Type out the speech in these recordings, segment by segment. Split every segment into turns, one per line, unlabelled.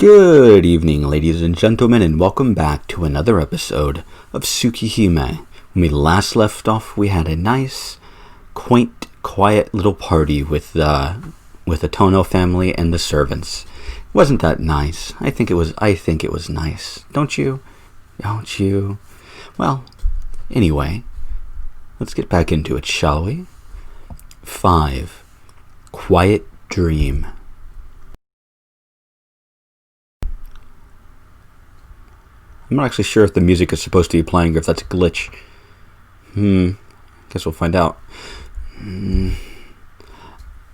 Good evening, ladies and gentlemen, and welcome back to another episode of Tsukihime. When we last left off, we had a nice, quaint, quiet little party with the Tono family and the servants. Wasn't that nice? I think it was nice. Don't you? Don't you? Well, anyway, let's get back into it, shall we? 5. Quiet Dream. I'm not actually sure if the music is supposed to be playing or if that's a glitch. Guess we'll find out.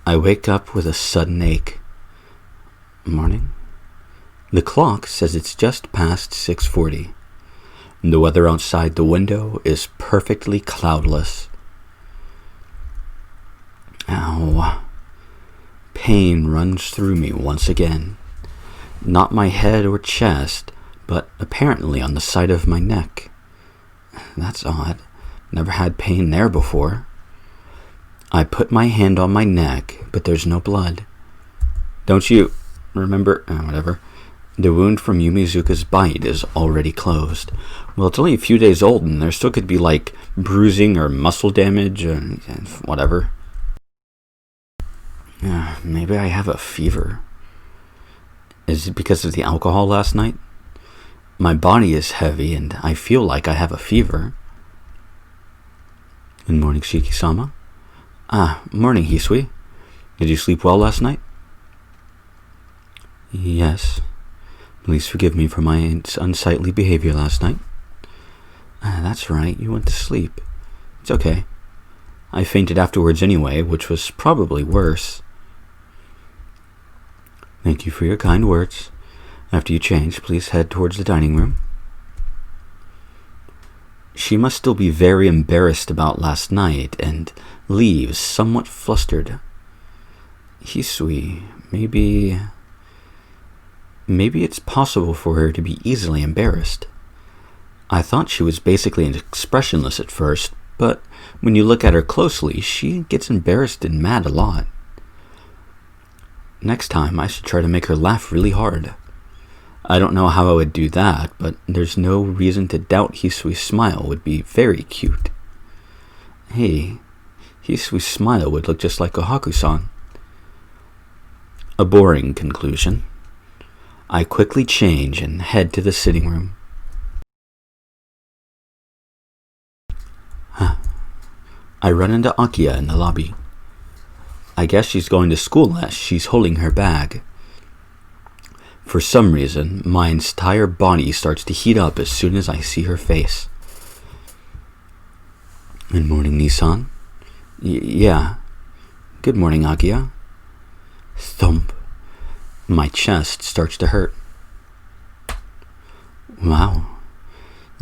I wake up with a sudden ache. Morning. The clock says it's just past 6:40. The weather outside the window is perfectly cloudless. Ow. Pain runs through me once again. Not my head or chest, but apparently on the side of my neck. That's odd. Never had pain there before. I put my hand on my neck, but there's no blood. Don't you remember? Whatever. The wound from Yumizuka's bite is already closed. Well, it's only a few days old, and there still could be, like, bruising or muscle damage, and whatever. Maybe I have a fever. Is it because of the alcohol last night? My body is heavy, and I feel like I have a fever. Good morning, Shiki-sama. Morning, Hisui. Did you sleep well last night? Yes. Please forgive me for my unsightly behavior last night. That's right, you went to sleep. It's okay. I fainted afterwards anyway, which was probably worse. Thank you for your kind words. After you change, please head towards the dining room. She must still be very embarrassed about last night and leaves somewhat flustered. Hisui, maybe it's possible for her to be easily embarrassed. I thought she was basically expressionless at first, but when you look at her closely, she gets embarrassed and mad a lot. Next time, I should try to make her laugh really hard. I don't know how I would do that, but there's no reason to doubt Hisui's smile would be very cute. Hey, Hisui's smile would look just like Ohaku-san. A boring conclusion. I quickly change and head to the sitting room. I run into Akiha in the lobby. I guess she's going to school as she's holding her bag. For some reason, my entire body starts to heat up as soon as I see her face. Good morning, Nissan. Yeah. Good morning, Akiha. Thump. My chest starts to hurt. Wow.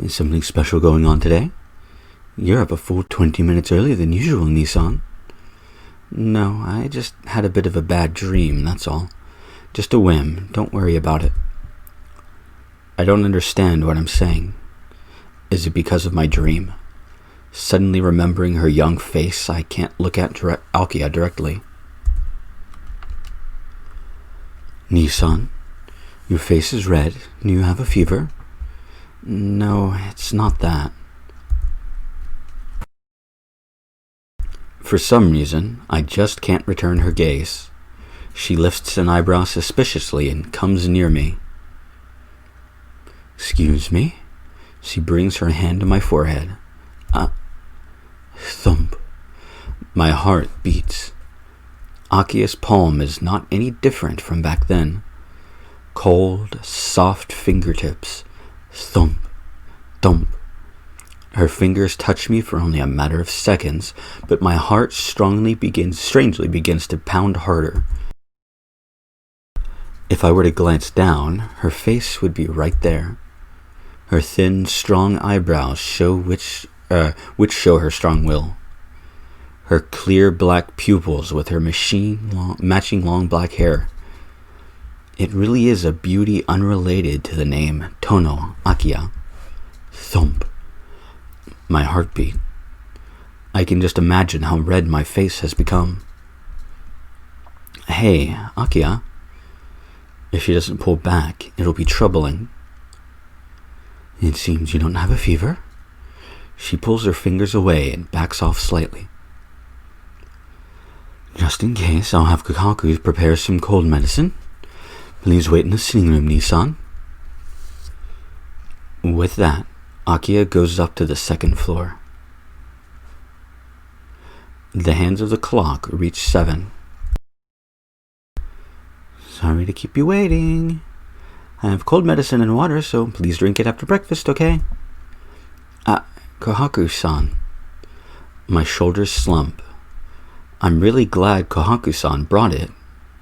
Is something special going on today? You're up a full 20 minutes earlier than usual, Nissan. No, I just had a bit of a bad dream, that's all. Just a whim. Don't worry about it. I don't understand what I'm saying. Is it because of my dream? Suddenly remembering her young face, I can't look at Akiha directly. Nissan, your face is red. Do you have a fever? No, it's not that. For some reason, I just can't return her gaze. She lifts an eyebrow suspiciously and comes near me. Excuse me? She brings her hand to my forehead. Thump. My heart beats. Akiha's palm is not any different from back then. Cold, soft fingertips. Thump. Thump. Her fingers touch me for only a matter of seconds, but my heart strangely begins to pound harder. If I were to glance down, her face would be right there. Her thin, strong eyebrows show which show her strong will. Her clear black pupils with her matching long black hair. It really is a beauty unrelated to the name Tono Akiha. Thump. My heartbeat. I can just imagine how red my face has become. Hey, Akiha. If she doesn't pull back, it'll be troubling. It seems you don't have a fever. She pulls her fingers away and backs off slightly. Just in case, I'll have Kohaku prepare some cold medicine. Please wait in the sitting room, Nissan. With that, Akiha goes up to the second floor. The hands of the clock reach 7. Sorry to keep you waiting. I have cold medicine and water, so please drink it after breakfast, okay? Kohaku-san. My shoulders slump. I'm really glad Kohaku-san brought it,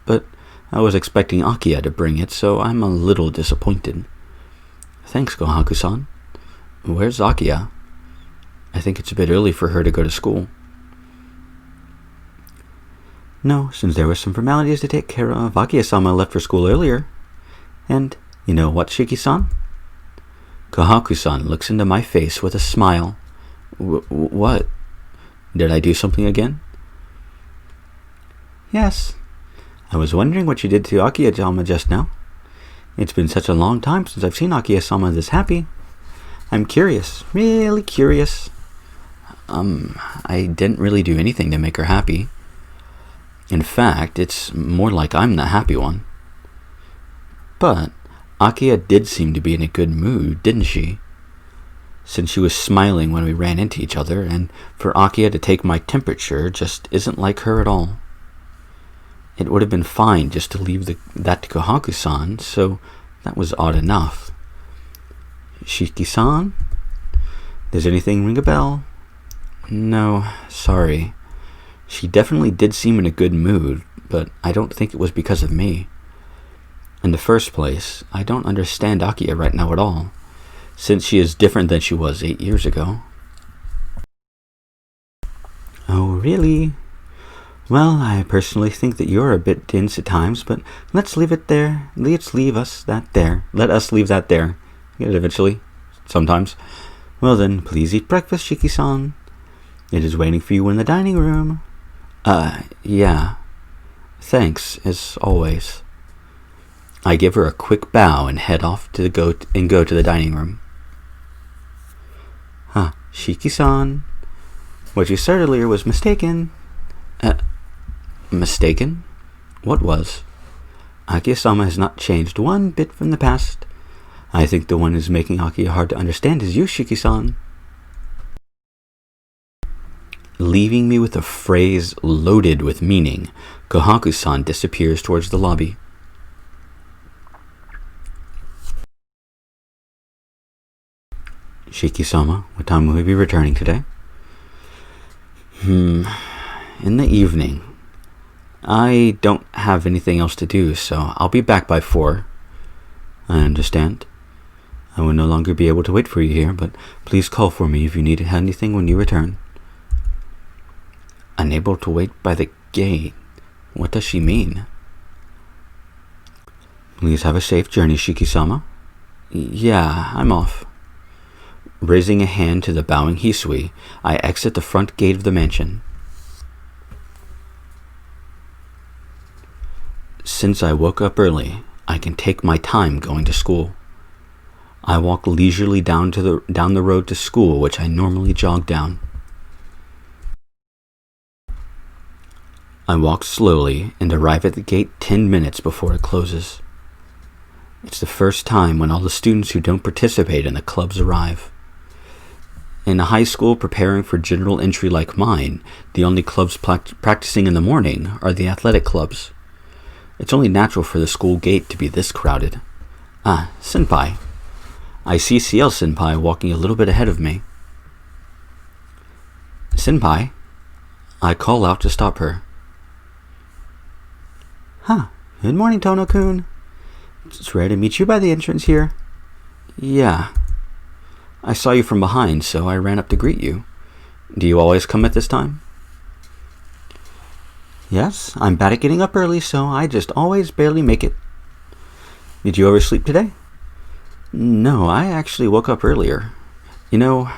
but I was expecting Akiha to bring it, so I'm a little disappointed. Thanks, Kohaku-san. Where's Akiha? I think it's a bit early for her to go to school. No, since there were some formalities to take care of, Akiha-sama left for school earlier. And, you know what, Shiki-san? Kohaku-san looks into my face with a smile. What? Did I do something again? Yes. I was wondering what you did to Akiha-sama just now. It's been such a long time since I've seen Akiha-sama this happy. I'm curious, really curious. I didn't really do anything to make her happy. In fact, it's more like I'm the happy one. But Akiha did seem to be in a good mood, didn't she? Since she was smiling when we ran into each other, and for Akiha to take my temperature just isn't like her at all. It would have been fine just to leave that to Kohaku-san, so that was odd enough. Shiki-san? Does anything ring a bell? No, sorry. She definitely did seem in a good mood, but I don't think it was because of me. In the first place, I don't understand Akiha right now at all, since she is different than she was 8 years ago. Oh, really? Well, I personally think that you're a bit tense at times, but let's leave it there. Let us leave that there. Get it eventually. Sometimes. Well then, please eat breakfast, Shiki-san. It is waiting for you in the dining room. Yeah. Thanks, as always. I give her a quick bow and head off to go to the dining room. Shiki-san. What you said earlier was mistaken. Mistaken? What was? Akiha-sama has not changed one bit from the past. I think the one who's making Akiha hard to understand is you, Shiki-san. Leaving me with a phrase loaded with meaning, Kohaku-san disappears towards the lobby. Shiki-sama, what time will we be returning today? In the evening. I don't have anything else to do, so I'll be back by 4. I understand. I will no longer be able to wait for you here, but please call for me if you need anything when you return. Unable to wait by the gate? What does she mean? Please have a safe journey, Shiki-sama. Yeah, I'm off. Raising a hand to the bowing Hisui, I exit the front gate of the mansion. Since I woke up early, I can take my time going to school. I walk leisurely down the road to school, which I normally jog down. I walk slowly and arrive at the gate 10 minutes before it closes. It's the first time when all the students who don't participate in the clubs arrive. In a high school preparing for general entry like mine, the only clubs practicing in the morning are the athletic clubs. It's only natural for the school gate to be this crowded. Senpai. I see CL Senpai walking a little bit ahead of me. Senpai. I call out to stop her. Good morning, Tono-kun. It's rare to meet you by the entrance here. Yeah. I saw you from behind, so I ran up to greet you. Do you always come at this time? Yes, I'm bad at getting up early, so I just always barely make it. Did you oversleep today? No, I actually woke up earlier. You know,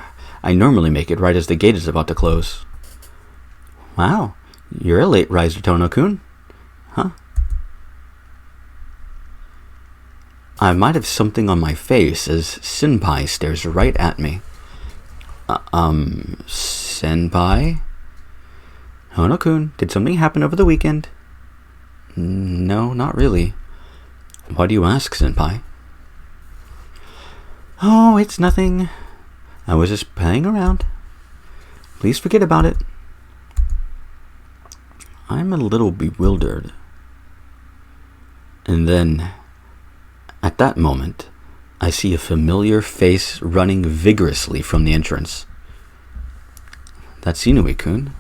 I normally make it right as the gate is about to close. Wow, you're a late riser, Tono-kun. Huh? I might have something on my face as Senpai stares right at me. Senpai? Hono-kun, did something happen over the weekend? No, not really. Why do you ask, Senpai? Oh, it's nothing. I was just playing around. Please forget about it. I'm a little bewildered. And then, at that moment, I see a familiar face running vigorously from the entrance. That's Inui-kun.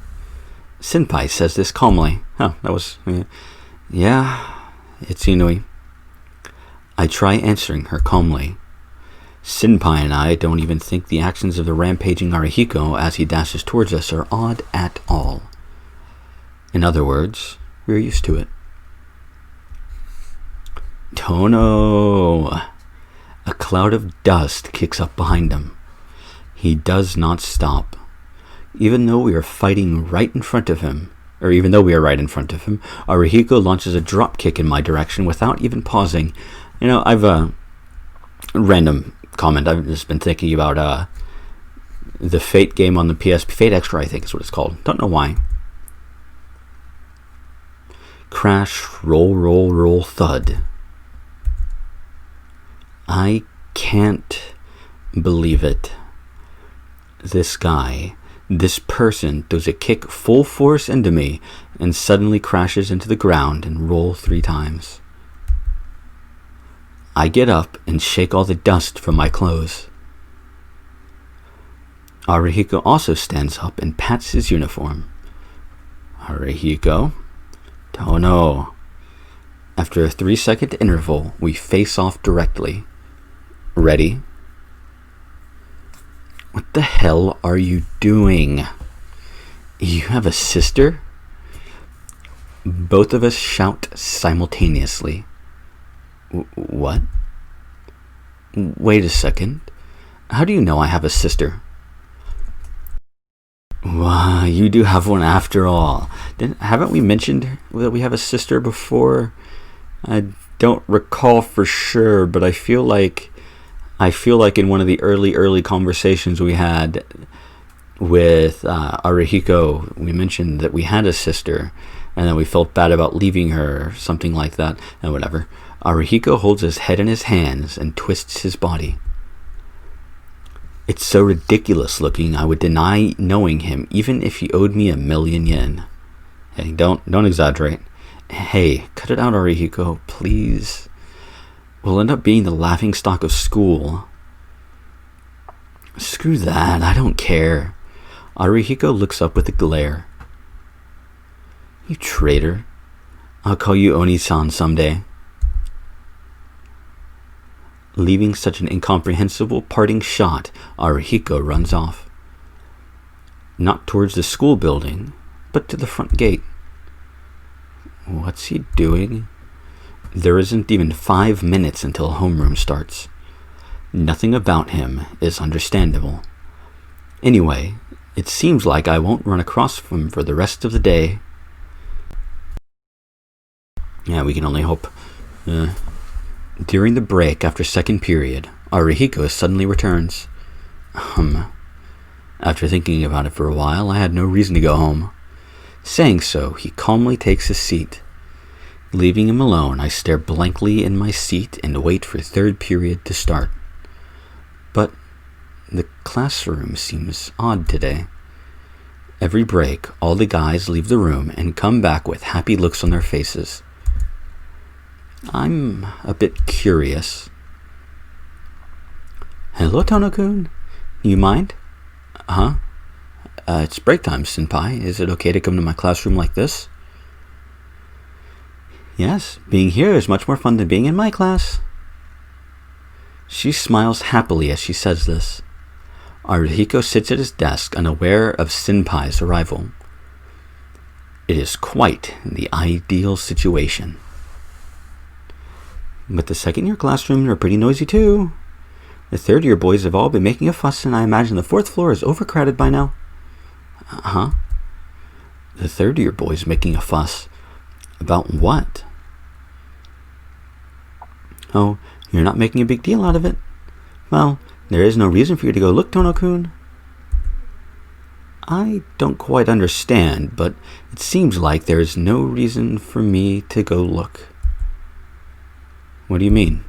Senpai says this calmly. Yeah, it's Inui. I try answering her calmly. Senpai and I don't even think the actions of the rampaging Arihiko as he dashes towards us are odd at all. In other words, we're used to it. Tono! A cloud of dust kicks up behind him. He does not stop. Even though we are right in front of him, Arihiko launches a drop kick in my direction without even pausing. I've random comment. I've just been thinking about the Fate game on the PSP. Fate Extra, I think is what it's called. Don't know why. Crash, roll, roll, roll, thud. I can't believe it. This guy, this person, does a kick full force into me and suddenly crashes into the ground and roll 3 times. I get up and shake all the dust from my clothes. Arihiko also stands up and pats his uniform. Arihiko? Tono. After a 3-second interval, we face off directly. Ready? What the hell are you doing? You have a sister? Both of us shout simultaneously. What? Wait a second. How do you know I have a sister? Wow, you do have one after all. Haven't we mentioned that we have a sister before? I don't recall for sure, but I feel like in one of the early conversations we had with Arihiko, we mentioned that we had a sister, and then we felt bad about leaving her, or something like that, and whatever. Arihiko holds his head in his hands and twists his body. It's so ridiculous looking, I would deny knowing him, even if he owed me 1,000,000 yen. Hey, don't exaggerate. Hey, cut it out, Arihiko, please. We'll end up being the laughingstock of school. Screw that, I don't care. Arihiko looks up with a glare. You traitor. I'll call you Oni-san someday. Leaving such an incomprehensible parting shot, Arihiko runs off. Not towards the school building, but to the front gate. What's he doing? There isn't even 5 minutes until homeroom starts. Nothing about him is understandable. Anyway, it seems like I won't run across him for the rest of the day. Yeah, we can only hope. During the break after second period, Arihiko suddenly returns. After thinking about it for a while, I had no reason to go home. Saying so, he calmly takes his seat. Leaving him alone, I stare blankly in my seat and wait for third period to start. But the classroom seems odd today. Every break, all the guys leave the room and come back with happy looks on their faces. I'm a bit curious. Hello, Tono-kun. You mind? Huh? It's break time, Senpai. Is it okay to come to my classroom like this? Yes, being here is much more fun than being in my class. She smiles happily as she says this. Arihiko sits at his desk, unaware of Senpai's arrival. It is quite the ideal situation. But the second-year classrooms are pretty noisy too. The third-year boys have all been making a fuss, and I imagine the fourth floor is overcrowded by now. Huh? The third-year boys making a fuss? About what? Oh, You're not making a big deal out of it. Well, there is no reason for you to go look, Tono-kun. I don't quite understand, but it seems like there is no reason for me to go look. What do you mean?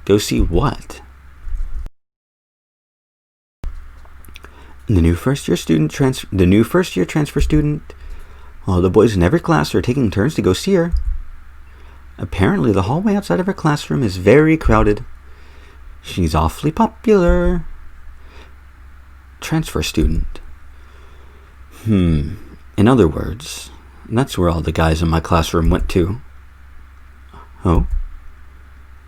Go see what? The new first-year transfer student. All the boys in every class are taking turns to go see her. Apparently, the hallway outside of her classroom is very crowded. She's awfully popular. Transfer student. In other words, that's where all the guys in my classroom went to. Oh?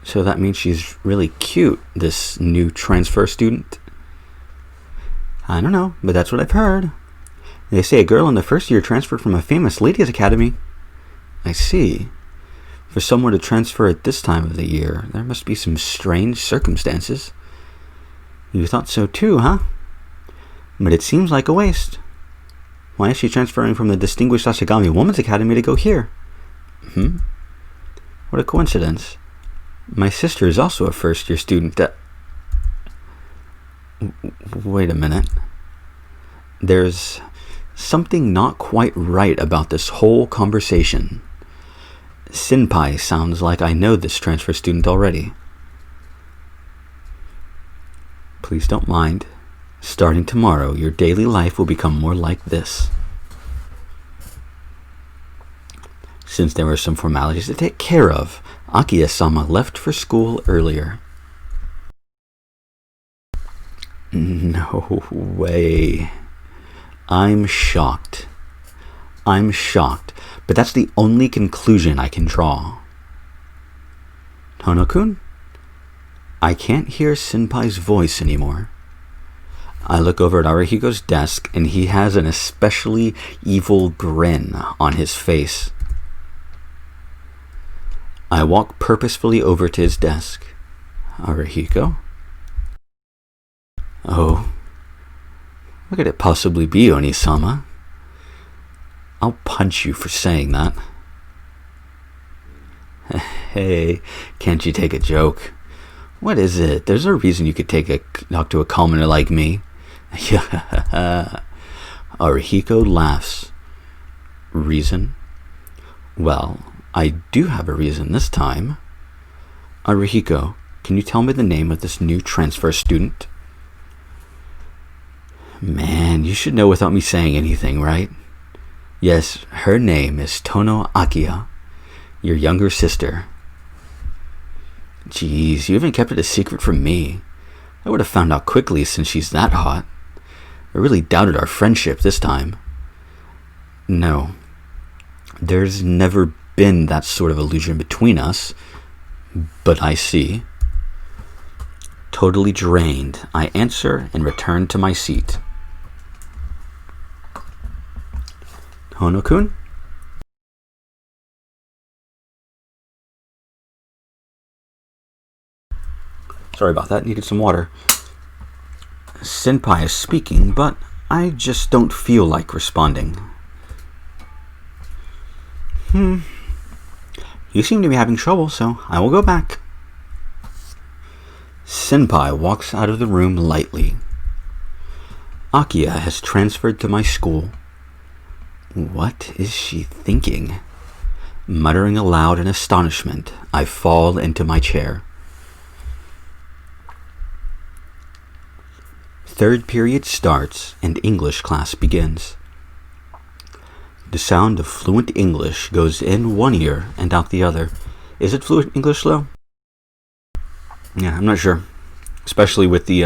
So that means she's really cute, this new transfer student? I don't know, but that's what I've heard. They say a girl in the first year transferred from a famous ladies' academy. I see. For someone to transfer at this time of the year, there must be some strange circumstances. You thought so too, huh? But it seems like a waste. Why is she transferring from the distinguished Ashigami Women's Academy to go here? What a coincidence. My sister is also a first-year student at... Wait a minute. There's something not quite right about this whole conversation. Senpai sounds like I know this transfer student already. Please don't mind. Starting tomorrow, your daily life will become more like this. Since there were some formalities to take care of, Akiha-sama left for school earlier. No way. I'm shocked. But that's the only conclusion I can draw. Tono-kun? I can't hear Senpai's voice anymore. I look over at Arihiko's desk, and he has an especially evil grin on his face. I walk purposefully over to his desk. Arihiko? Oh. What could it possibly be, Oni-sama? I'll punch you for saying that. Hey, can't you take a joke? What is it? There's a reason you could talk to a commoner like me. Arihiko laughs. Reason? Well, I do have a reason this time. Arihiko, can you tell me the name of this new transfer student? Man, you should know without me saying anything, right? Yes, her name is Tono Akiha, your younger sister. Jeez, you even kept it a secret from me. I would have found out quickly since she's that hot. I really doubted our friendship this time. No, there's never been that sort of illusion between us, but I see. Totally drained, I answer and return to my seat. Tono-kun? Sorry about that, needed some water. Senpai is speaking, but I just don't feel like responding. You seem to be having trouble, so I will go back. Senpai walks out of the room lightly. Akiha has transferred to my school. What is she thinking? Muttering aloud in astonishment, I fall into my chair. Third period starts and English class begins. The sound of fluent English goes in one ear and out the other. Is it fluent English, though? Yeah, I'm not sure. Especially with the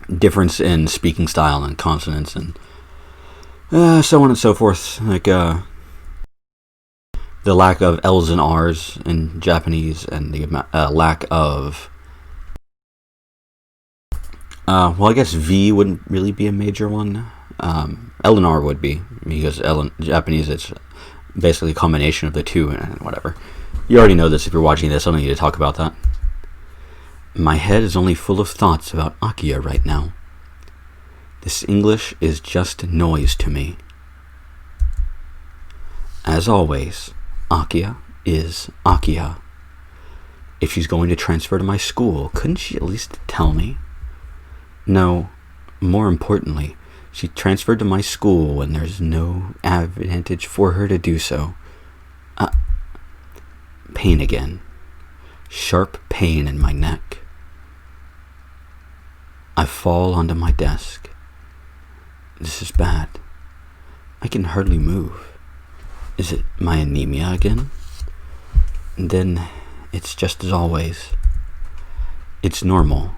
difference in speaking style and consonants and so on and so forth. Like the lack of L's and R's in Japanese and the lack of... well, I guess V wouldn't really be a major one. L and R would be, because L in Japanese, it's basically a combination of the two and whatever. You already know this if you're watching this. I don't need to talk about that. My head is only full of thoughts about Akiha right now. This English is just noise to me. As always, Akiha is Akiha. If she's going to transfer to my school, couldn't she at least tell me? No, more importantly, she transferred to my school when there's no advantage for her to do so. Pain again. Sharp pain in my neck. I fall onto my desk. This is bad. I can hardly move. Is it my anemia again? And then it's just as always. It's normal.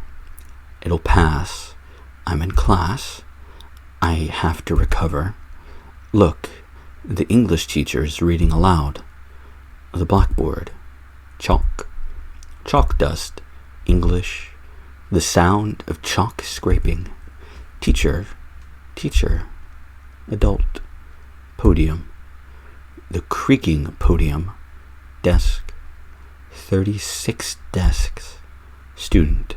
It'll pass. I'm in class. I have to recover. Look, the English teacher is reading aloud. The blackboard. Chalk. Chalk dust. English. The sound of chalk scraping. Teacher. Adult. Podium. The creaking podium. Desk. 36 desks. Student.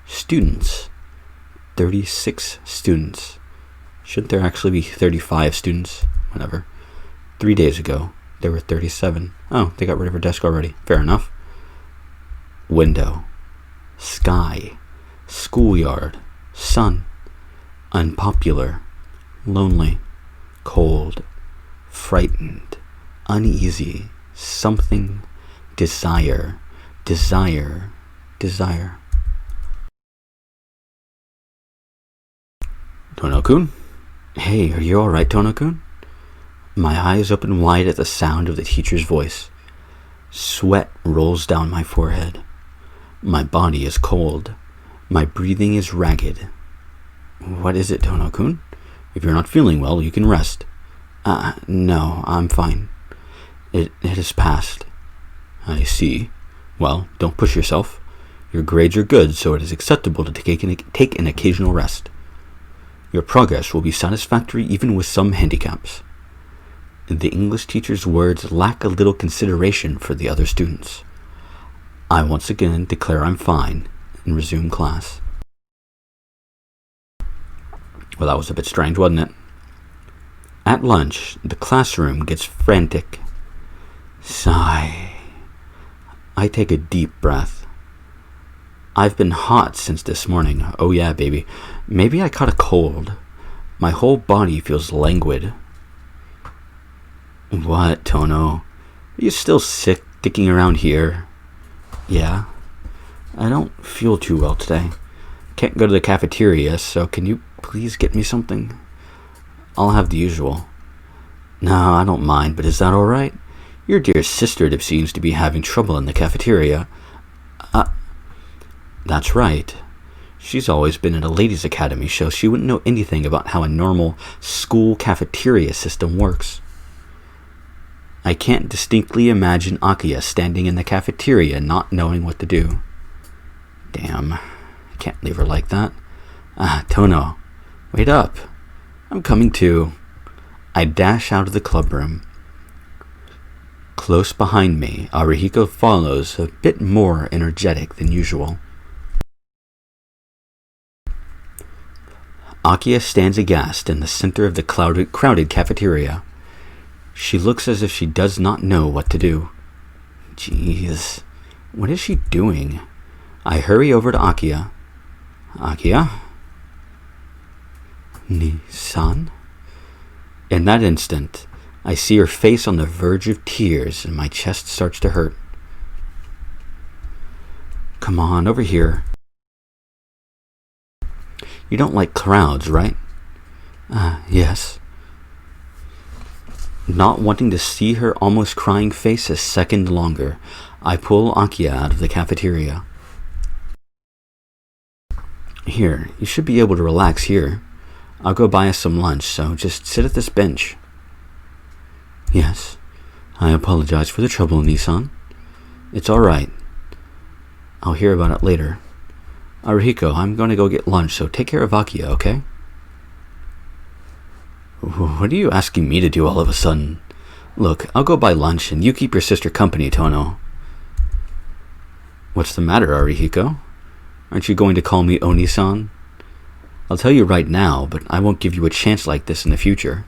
Students. 36 students. Shouldn't there actually be 35 students? Whatever. 3 days ago, there were 37. Oh, they got rid of her desk already. Fair enough. Window. Sky. Schoolyard. Sun. Unpopular. Lonely. Cold. Frightened. Uneasy. Something. Desire. Tono-kun? Hey, are you alright, Tono-kun? My eyes open wide at the sound of the teacher's voice. Sweat rolls down my forehead. My body is cold. My breathing is ragged. What is it, Tono-kun? If you're not feeling well, you can rest. No, I'm fine. It has passed. I see. Well, don't push yourself. Your grades are good, so it is acceptable to take an occasional rest. Your progress will be satisfactory even with some handicaps. The English teacher's words lack a little consideration for the other students. I once again declare I'm fine and resume class. Well, that was a bit strange, wasn't it? At lunch, the classroom gets frantic. Sigh. I take a deep breath. I've been hot since this morning. Oh yeah, baby. Maybe I caught a cold. My whole body feels languid. What, Tono? Are you still sick sticking around here? Yeah. I don't feel too well today. Can't go to the cafeteria, so can you please get me something? I'll have the usual. No, I don't mind, but is that alright? Your dear sister seems to be having trouble in the cafeteria. That's right. She's always been in a ladies' academy, so she wouldn't know anything about how a normal school cafeteria system works. I can't distinctly imagine Akiha standing in the cafeteria not knowing what to do. Damn, I can't leave her like that. Tono, wait up. I'm coming too. I dash out of the clubroom. Close behind me, Arihiko follows, a bit more energetic than usual. Akiha stands aghast in the center of the crowded cafeteria. She looks as if she does not know what to do. Jeez, what is she doing? I hurry over to Akiha. Akiha? Ni-san? In that instant, I see her face on the verge of tears and my chest starts to hurt. Come on, over here. You don't like crowds, right? Yes. Not wanting to see her almost crying face a second longer, I pull Akiha out of the cafeteria. Here, you should be able to relax here. I'll go buy us some lunch, so just sit at this bench. Yes, I apologize for the trouble, Nissan. It's alright. I'll hear about it later. Arihiko, I'm going to go get lunch, so take care of Akiha, okay? What are you asking me to do all of a sudden? Look, I'll go buy lunch, and you keep your sister company, Tono. What's the matter, Arihiko? Aren't you going to call me Oni-san? I'll tell you right now, but I won't give you a chance like this in the future.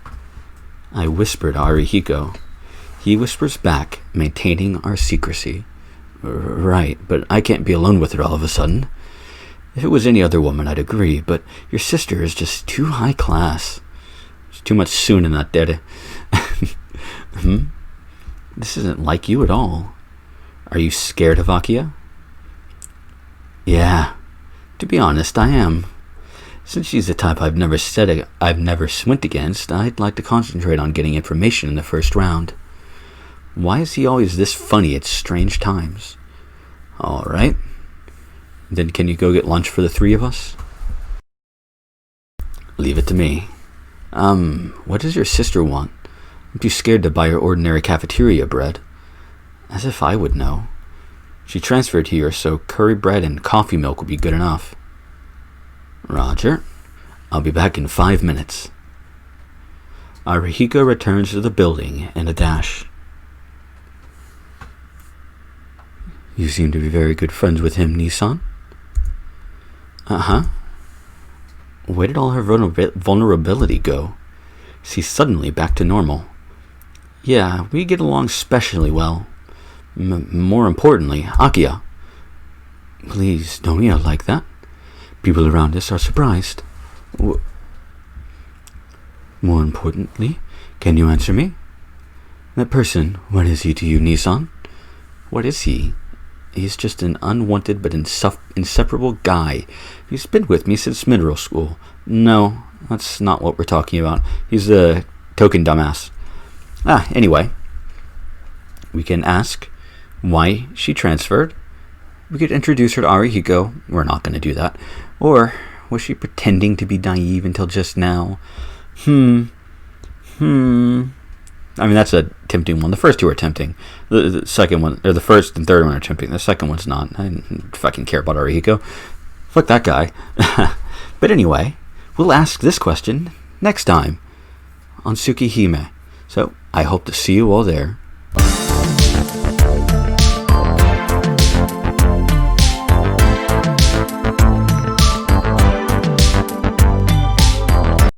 I whisper to Arihiko. He whispers back, maintaining our secrecy. Right, but I can't be alone with her all of a sudden. If it was any other woman, I'd agree, but your sister is just too high class. There's too much soon in that daddy. This isn't like you at all. Are you scared of Akiha? Yeah, to be honest, I am. Since she's the type I've never swint against, I'd like to concentrate on getting information in the first round. Why is he always this funny at strange times? All right. Then can you go get lunch for the three of us? Leave it to me. What does your sister want? I'm too scared to buy her ordinary cafeteria bread. As if I would know. She transferred here, so curry bread and coffee milk will be good enough. Roger. I'll be back in 5 minutes. Arihiko returns to the building in a dash. You seem to be very good friends with him, Nissan. Uh-huh. Where did all her vulnerability go? She's suddenly back to normal. Yeah, we get along specially well. More importantly, Akiha. Please don't yell like that. People around us are surprised. More importantly, can you answer me? That person, what is he to you, Nissan? What is he? He's just an unwanted but inseparable guy. He's been with me since middle school. No, that's not what we're talking about. He's a token dumbass. Anyway. We can ask why she transferred. We could introduce her to Arihiko. We're not going to do that. Or was she pretending to be naive until just now? I mean, that's a tempting one. The first two are tempting. The second one, or the first and third one are tempting. The second one's not. I didn't fucking care about Arihiko. Fuck that guy. But anyway, we'll ask this question next time on Tsukihime. So, I hope to see you all there.